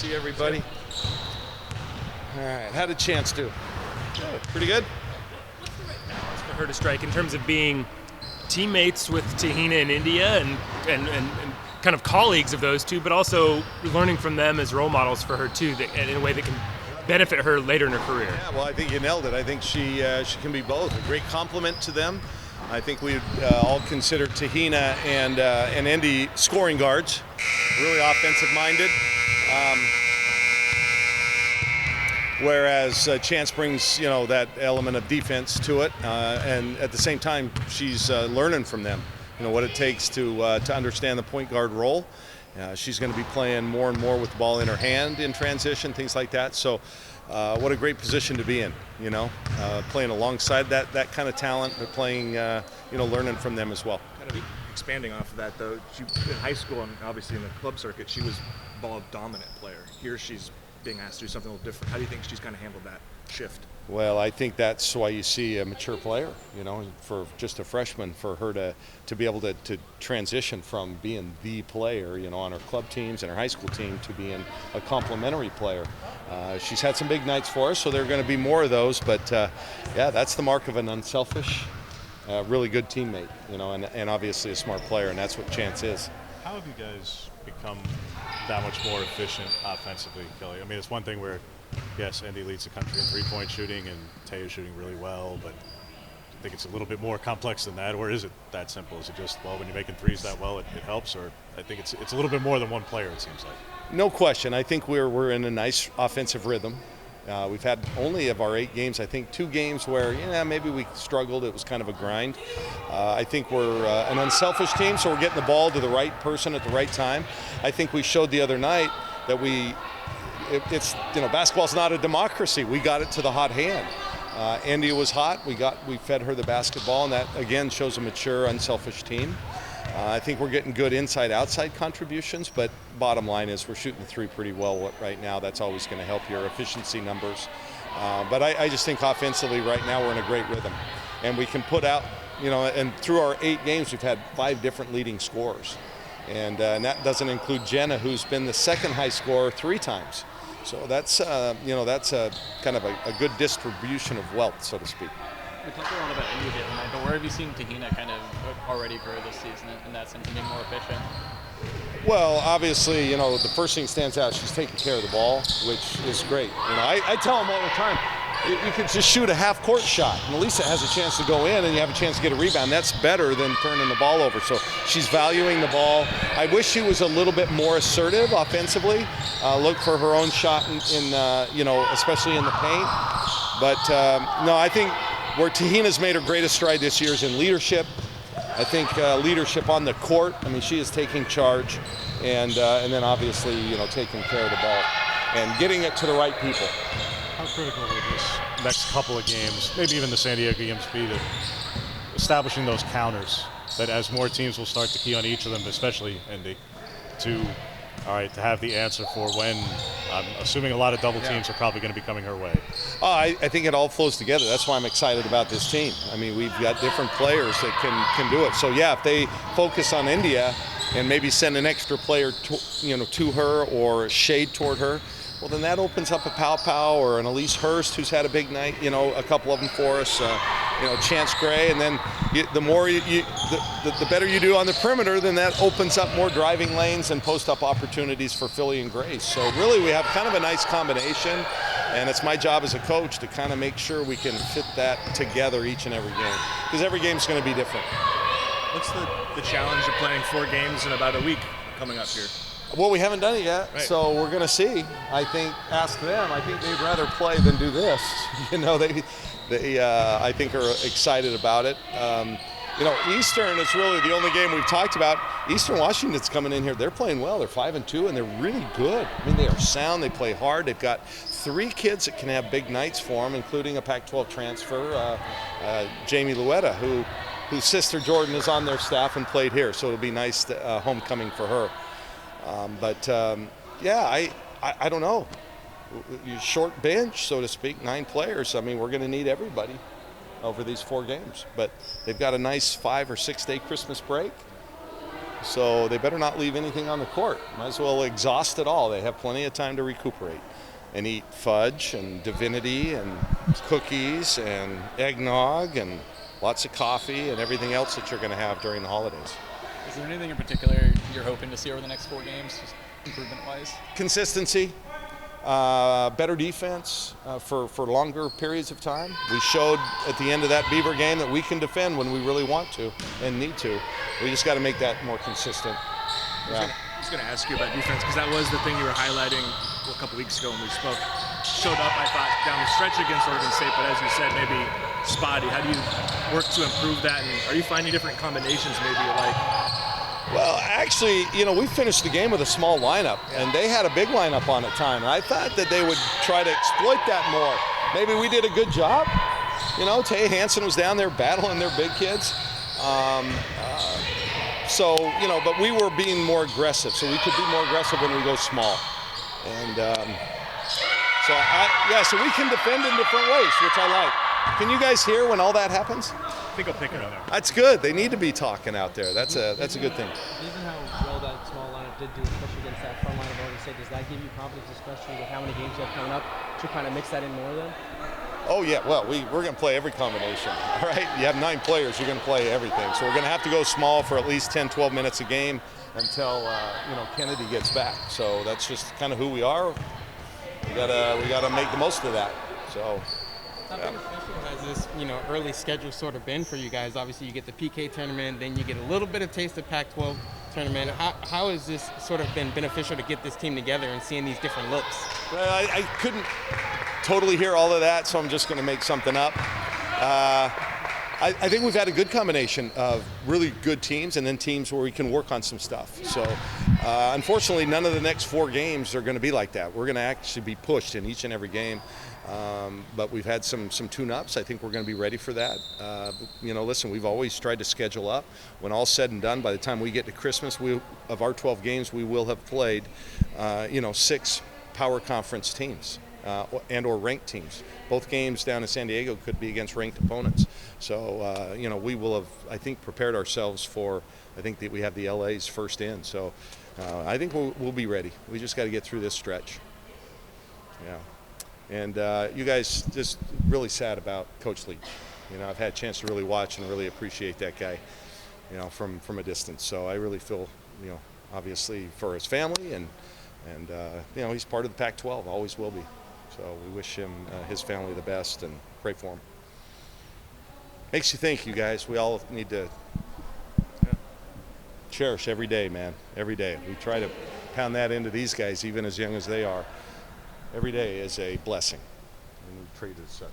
see everybody. All right, how did Chance do? Pretty good? For her to strike in terms of being teammates with Tahina in India and kind of colleagues of those two, but also learning from them as role models for her too, in a way that can benefit her later in her career. Yeah, well, I think you nailed it. I think she can be both. A great compliment to them. I think we all consider Tahina and Indy scoring guards, really offensive-minded. Whereas Chance brings, that element of defense to it, and at the same time, she's learning from them. What it takes to understand the point guard role. She's going to be playing more and more with the ball in her hand in transition, things like that. So, what a great position to be in. Playing alongside that kind of talent, but playing, learning from them as well. Kind of expanding off of that, though, in high school and obviously in the club circuit, she was ball dominant player. Here, she's being asked to do something a little different. How do you think she's kind of handled that shift? Well, I think that's why you see a mature player, for just a freshman, for her to be able to transition from being the player, on her club teams and her high school team to being a complementary player. She's had some big nights for us, so there are going to be more of those, but that's the mark of an unselfish, really good teammate, and obviously a smart player, and that's what Chance is. How have you guys become that much more efficient offensively, Kelly? I mean, it's one thing where, yes, Indy leads the country in three-point shooting, and Taya's shooting really well, but I think it's a little bit more complex than that, or is it that simple? Is it just, when you're making threes that well, it helps, or I think it's a little bit more than one player, it seems like. No question. I think we're in a nice offensive rhythm. We've had only of our 8 games, I think 2 games where, maybe we struggled. It was kind of a grind. I think we're an unselfish team, so we're getting the ball to the right person at the right time. I think we showed the other night that it's basketball's not a democracy. We got it to the hot hand. India was hot. We fed her the basketball, and that again shows a mature, unselfish team. I think we're getting good inside-outside contributions, but bottom line is we're shooting the three pretty well right now. That's always going to help your efficiency numbers. But I just think offensively right now we're in a great rhythm, and we can put out, and through our 8 games we've had 5 different leading scorers, and that doesn't include Jenna, who's been the second high scorer 3 times. So that's that's a kind of a good distribution of wealth, so to speak. We talked a lot about India the other night, but where have you seen Tahina kind of already grow this season in that sense and being more efficient? Well, obviously, the first thing stands out, she's taking care of the ball, which is great. I tell them all the time, you could just shoot a half-court shot, and Elisa has a chance to go in, and you have a chance to get a rebound. That's better than turning the ball over. So she's valuing the ball. I wish she was a little bit more assertive offensively. Look for her own shot in especially in the paint. But no, I think where Tahina's made her greatest stride this year is in leadership. I think leadership on the court. I mean, she is taking charge, and then obviously, taking care of the ball and getting it to the right people. How critical will this next couple of games, maybe even the San Diego games, be to establishing those counters that as more teams will start to key on each of them, especially Indy, to have the answer for when I'm assuming a lot of double teams are probably going to be coming her way. I think it all flows together. That's why I'm excited about this team. I mean, we've got different players that can do it. So yeah, if they focus on India and maybe send an extra player to her or shade toward her, well, then that opens up a Pow Pow or an Elise Hurst, who's had a big night, a couple of them for us, Chance Gray, and then the better you do on the perimeter, then that opens up more driving lanes and post-up opportunities for Philly and Grace. So really we have kind of a nice combination, and it's my job as a coach to kind of make sure we can fit that together each and every game, because every game's going to be different. What's the challenge of playing 4 games in about a week coming up here? Well, we haven't done it yet, right. So we're going to see. I think, ask them. I think they'd rather play than do this. They I think are excited about it. Eastern is really the only game we've talked about. Eastern Washington's coming in here. They're playing well. They're 5-2, and they're really good. I mean, they are sound. They play hard. They've got 3 kids that can have big nights for them, including a Pac-12 transfer, Jamie Luetta, whose sister Jordan is on their staff and played here. So it'll be nice homecoming for her. I don't know. Short bench, so to speak, 9 players. I mean, we're going to need everybody over these 4 games. But they've got a nice 5 or 6 day Christmas break. so they better not leave anything on the court. Might as well exhaust it all. They have plenty of time to recuperate and eat fudge and divinity and cookies and eggnog and lots of coffee and everything else that you're going to have during the holidays. Is there anything in particular you're hoping to see over the next 4 games, just improvement-wise? Consistency, better defense for longer periods of time. We showed at the end of that Beaver game that we can defend when we really want to and need to. We just got to make that more consistent. Yeah. I was going to ask you about defense because that was the thing you were highlighting a couple weeks ago when we spoke. Showed up, I thought, down the stretch against Oregon State, but as you said, maybe spotty. How do you work to improve that? And are you finding different combinations maybe you like? Well, actually, we finished the game with a small lineup, and they had a big lineup on at time. And I thought that they would try to exploit that more. Maybe we did a good job. Taya Hansen was down there battling their big kids. But we were being more aggressive, so we could be more aggressive when we go small. And so we can defend in different ways, which I like. Can you guys hear when all that happens? I think I'll pick it up. That's good. They need to be talking out there. That's a good thing. Given how well that small lineup did do, especially against that front line of Oregon State, does that give you confidence, especially with how many games you have coming up, to kind of mix that in more then? Oh, yeah. Well, we're going to play every combination, all right? You have 9 players. You're going to play everything. So we're going to have to go small for at least 10, 12 minutes a game until, Kennedy gets back. So that's just kind of who we are. We gotta make the most of that. So. How big a special has this, early schedule sort of been for you guys? Obviously, you get the PK tournament, then you get a little bit of taste of Pac-12 tournament. How has this sort of been beneficial to get this team together and seeing these different looks? Well, I couldn't totally hear all of that, so I'm just going to make something up. I think we've had a good combination of really good teams and then teams where we can work on some stuff. So, unfortunately, none of the next 4 games are going to be like that. We're going to actually be pushed in each and every game. But we've had some tune-ups. I think we're going to be ready for that. Listen, we've always tried to schedule up. When all's said and done, by the time we get to Christmas, of our 12 games, we will have played, 6 power conference teams and or ranked teams. Both games down in San Diego could be against ranked opponents. So, we will have, I think, prepared ourselves for, I think that we have the LA's first in. So, I think we'll be ready. We just got to get through this stretch. Yeah. And you guys, just really sad about Coach Leach. I've had a chance to really watch and really appreciate that guy, from a distance. So I really feel, obviously for his family and he's part of the Pac-12, always will be. So we wish him, his family the best and pray for him. Makes you think, you guys. We all need to cherish every day, man. Every day. We try to pound that into these guys, even as young as they are. Every day is a blessing, and we treat it as such.